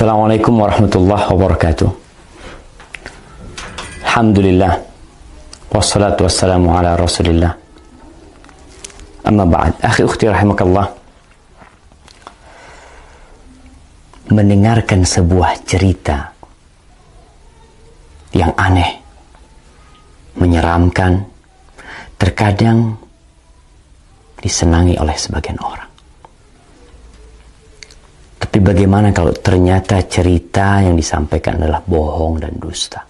Assalamualaikum warahmatullahi wabarakatuh. Alhamdulillah. Wassalatu wassalamu ala rasulillah. Amma ba'd. Akhi ukhti rahimakallah. Mendengarkan sebuah cerita yang aneh, menyeramkan, terkadang disenangi oleh sebagian orang. Tapi bagaimana kalau ternyata cerita yang disampaikan adalah bohong dan dusta?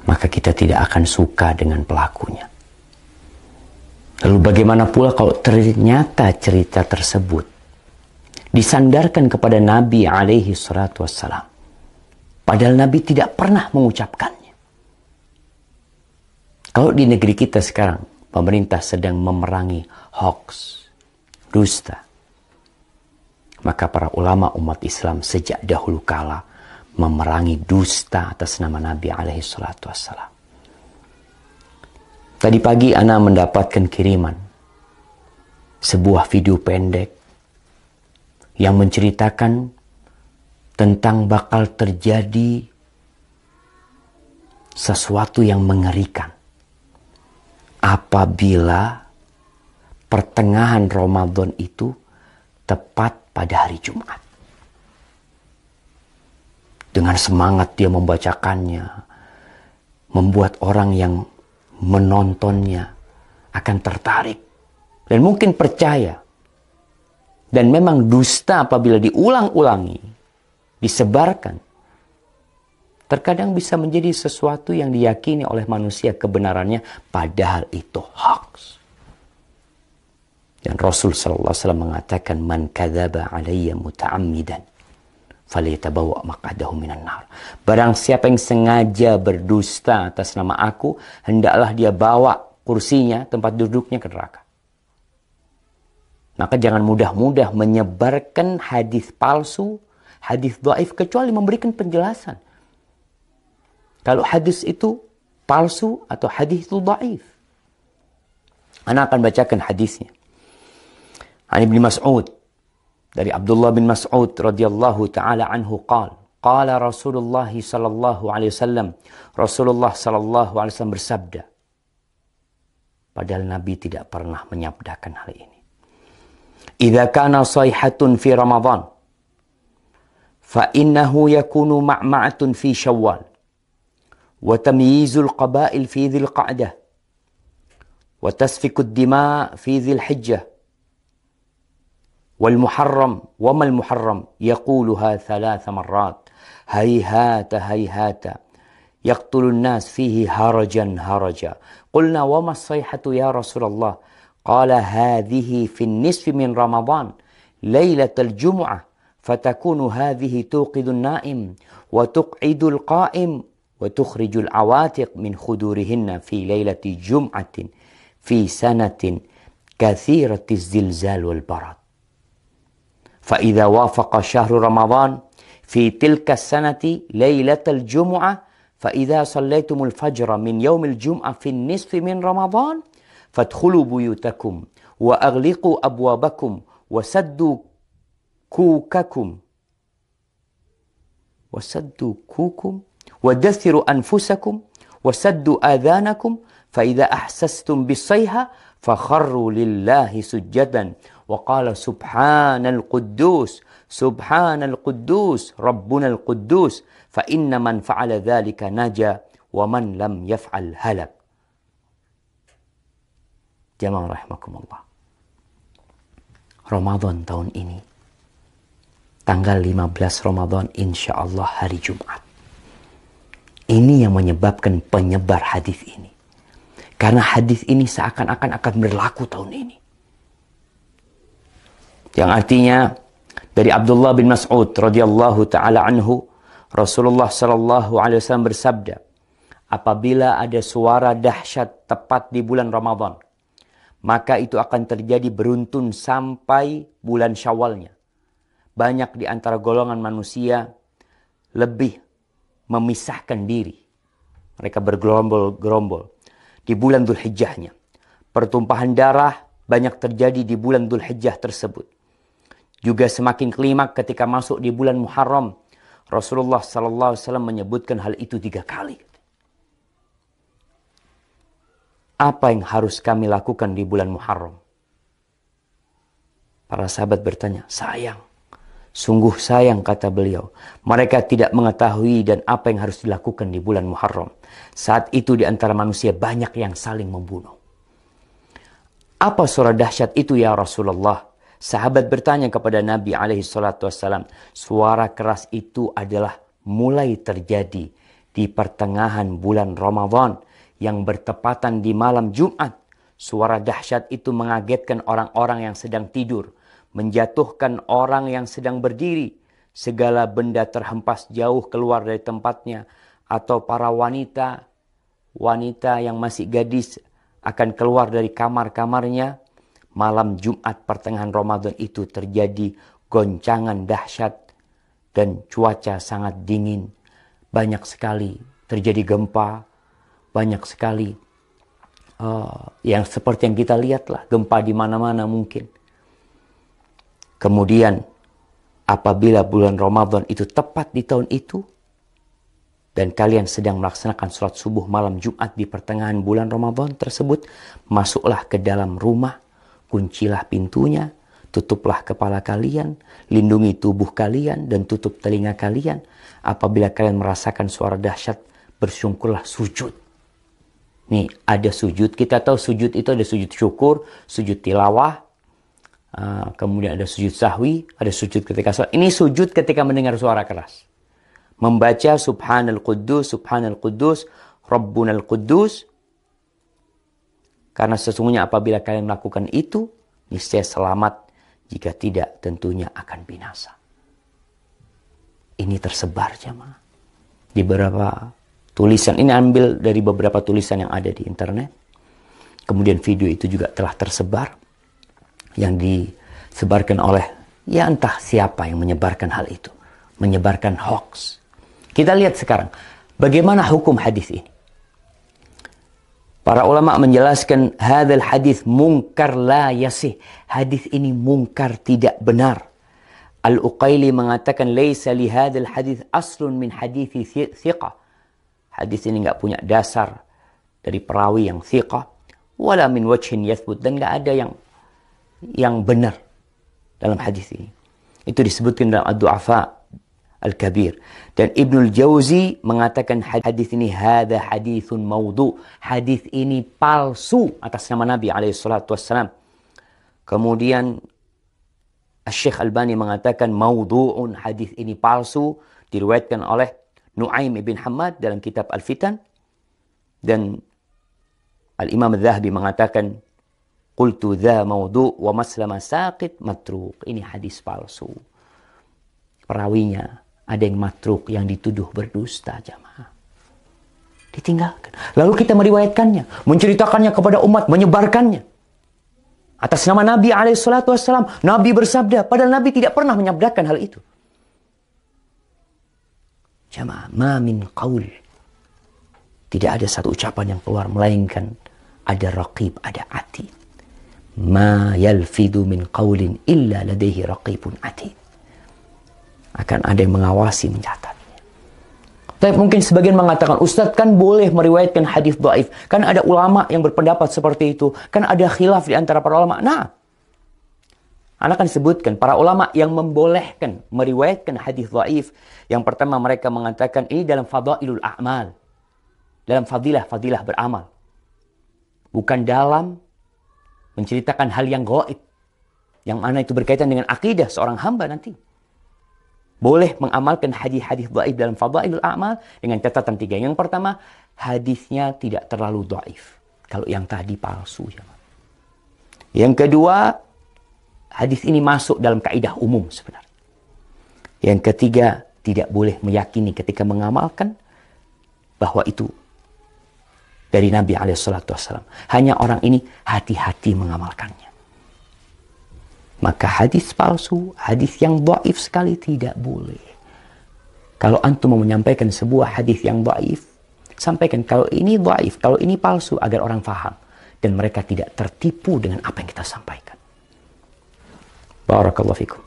Maka kita tidak akan suka dengan pelakunya. Lalu bagaimana pula kalau ternyata cerita tersebut disandarkan kepada Nabi alaihi salatu wassalam, padahal Nabi tidak pernah mengucapkannya? Kalau di negeri kita sekarang pemerintah sedang memerangi hoax, dusta, maka para ulama umat Islam sejak dahulu kala memerangi dusta atas nama Nabi alaihi salatu wassalam. Tadi pagi ana mendapatkan kiriman sebuah video pendek yang menceritakan tentang bakal terjadi sesuatu yang mengerikan apabila pertengahan Ramadan itu tepat pada hari Jumat. Dengan semangat dia membacakannya, membuat orang yang menontonnya akan tertarik dan mungkin percaya. Dan memang dusta apabila diulang-ulangi, disebarkan, terkadang bisa menjadi sesuatu yang diyakini oleh manusia kebenarannya, padahal itu hoax. Dan Rasul sallallahu alaihi wasallam mengatakan, "Man kadzaba alayya muta'ammidan falyatabawa maq'adahu minan nar." Barang siapa yang sengaja berdusta atas nama aku, hendaklah dia bawa kursinya, tempat duduknya ke neraka. Maka jangan mudah-mudah menyebarkan hadis palsu, hadis dhaif, kecuali memberikan penjelasan. Kalau hadis itu palsu atau hadis itu dhaif. Ana akan bacakan hadisnya. An Ibnu Mas'ud, dari Abdullah bin Mas'ud radhiyallahu taala anhu qala Rasulullah sallallahu alaihi wasallam, Rasulullah sallallahu alaihi wasallam bersabda, padahal Nabi tidak pernah menyabdakan hal ini. Idza kana sayhatun fi Ramadan fa innahu yakunu ma'ma'atun fi Syawal wa tamyizul qaba'il fi Dzil Qa'dah wa tasfikud dima' fi Dzil Hijjah والمحرم وما المحرم يقولها 3 مرات هيهات هيهات يقتل الناس فيه هرجا هرجا قلنا وما الصيحة يا رسول الله قال هذه في النصف من رمضان ليلة الجمعة فتكون هذه توقظ النائم وتقعد القائم وتخرج العواتق من خدورهن في ليلة جمعة في سنة كثيرة الزلزال والبرد فإذا وافق شهر رمضان في تلك السنة ليلة الجمعة فإذا صليتم الفجر من يوم الجمعة في النصف من رمضان فادخلوا بيوتكم وأغلقوا أبوابكم وسدوا كوكم ودثروا أنفسكم وسدوا آذانكم فإذا أحسستم بالصيحة فخروا لله سجدا وقال سبحان القدوس ربنا القدوس فإن من فعل ذلك نجا ومن لم يفعل هلك. Jamaah rahimakumullah. Ramadan tahun ini, tanggal 15 Ramadan, insya Allah hari Jumat. Ini yang menyebabkan penyebar hadis ini. Karena hadis ini seakan-akan akan berlaku tahun ini. Yang artinya dari Abdullah bin Mas'ud radhiyallahu taala anhu, Rasulullah sallallahu alaihi wasallam bersabda, apabila ada suara dahsyat tepat di bulan Ramadan, maka itu akan terjadi beruntun sampai bulan Syawalnya. Banyak di antara golongan manusia lebih memisahkan diri. Mereka bergerombol-gerombol di bulan Dzulhijjahnya. Pertumpahan darah banyak terjadi di bulan Dzulhijjah tersebut. Juga semakin klimak ketika masuk di bulan Muharram. Rasulullah sallallahu alaihi wasallam menyebutkan hal itu 3 kali. Apa yang harus kami lakukan di bulan Muharram? Para sahabat bertanya, sayang. Sungguh sayang, kata beliau. Mereka tidak mengetahui dan apa yang harus dilakukan di bulan Muharram. Saat itu di antara manusia banyak yang saling membunuh. Apa suara dahsyat itu ya Rasulullah? Sahabat bertanya kepada Nabi SAW. Suara keras itu adalah mulai terjadi di pertengahan bulan Ramadan yang bertepatan di malam Jumat. Suara dahsyat itu mengagetkan orang-orang yang sedang tidur, menjatuhkan orang yang sedang berdiri. Segala benda terhempas jauh keluar dari tempatnya, atau para wanita yang masih gadis akan keluar dari kamar-kamarnya. Malam Jumat pertengahan Ramadan itu terjadi goncangan dahsyat dan cuaca sangat dingin. Banyak sekali terjadi gempa, banyak sekali yang seperti yang kita lihat lah, gempa di mana-mana mungkin. Kemudian apabila bulan Ramadan itu tepat di tahun itu, dan kalian sedang melaksanakan sholat subuh malam Jumat di pertengahan bulan Ramadan tersebut, masuklah ke dalam rumah, kuncilah pintunya, tutuplah kepala kalian, lindungi tubuh kalian, dan tutup telinga kalian. Apabila kalian merasakan suara dahsyat, bersyukurlah, sujud. Nih, ada sujud. Kita tahu sujud itu ada sujud syukur, sujud tilawah, kemudian ada sujud sahwi, ada sujud ketika sholat. Ini sujud ketika mendengar suara keras. Membaca Subhanal Quddus, Rabbunal Quddus. Karena sesungguhnya apabila kalian melakukan itu, niscaya selamat. Jika tidak, tentunya akan binasa. Ini tersebar jemaah di beberapa tulisan. Ini ambil dari beberapa tulisan yang ada di internet. Kemudian video itu juga telah tersebar, yang disebarkan oleh ya entah siapa yang menyebarkan hal itu, menyebarkan hoax. Kita lihat sekarang bagaimana hukum hadis ini. Para ulama menjelaskan hadzal hadis munkar la yasih. Hadis ini mungkar, tidak benar. Al-Uqaili mengatakan laisa li hadzal hadis aslun min hadithi thiqah. Hadis ini enggak punya dasar dari perawi yang thiqah, wala min wajhin yathbut, dan enggak ada yang benar dalam hadis ini. Itu disebutkan dalam Ad-Du'afa Al-Kabir. Dan Ibnul Jauzi mengatakan hadis ini hadza haditsun maudhu. Hadis ini palsu atas nama Nabi SAW. Kemudian Syekh Albani mengatakan maudhu'un, hadis ini palsu, diriwayatkan oleh Nuaim ibn Hammad dalam kitab Al-Fitan. Dan Al-Imam Al-Zahabi mengatakan qultu dha maudhu' wa maslama saqit matruk. Ini hadis palsu. Perawinya ada yang matruk, yang dituduh berdusta jamaah. Ditinggalkan. Lalu kita meriwayatkannya, menceritakannya kepada umat, menyebarkannya. Atas nama Nabi SAW. Nabi bersabda, padahal Nabi tidak pernah menyabdakan hal itu. Jamaah, ma min qaul. Tidak ada satu ucapan yang keluar, melainkan ada raqib, ada atid. Ma yalfidu min qaulin illa ladaihi raqibun atid. Akan ada yang mengawasi, mencatatnya. Tapi mungkin sebagian mengatakan, Ustadz kan boleh meriwayatkan hadis dhaif. Kan ada ulama yang berpendapat seperti itu. Kan ada khilaf di antara para ulama. Nah, Anda akan sebutkan para ulama yang membolehkan meriwayatkan hadis dhaif. Yang pertama mereka mengatakan ini dalam fadailul a'mal. Dalam fadilah beramal. Bukan dalam menceritakan hal yang gaib. Yang mana itu berkaitan dengan akidah seorang hamba nanti. Boleh mengamalkan hadis-hadis dhaif dalam fadailul a'mal dengan catatan 3. Yang pertama, hadisnya tidak terlalu dhaif. Kalau yang tadi palsu. Yang kedua, hadis ini masuk dalam kaidah umum sebenarnya. Yang ketiga, tidak boleh meyakini ketika mengamalkan bahwa itu dari Nabi SAW. Hanya orang ini hati-hati mengamalkannya. Maka hadis palsu, hadis yang dhaif sekali tidak boleh. Kalau antum mau menyampaikan sebuah hadis yang dhaif, sampaikan kalau ini dhaif, kalau ini palsu, agar orang faham. Dan mereka tidak tertipu dengan apa yang kita sampaikan. Barakallahu fikum.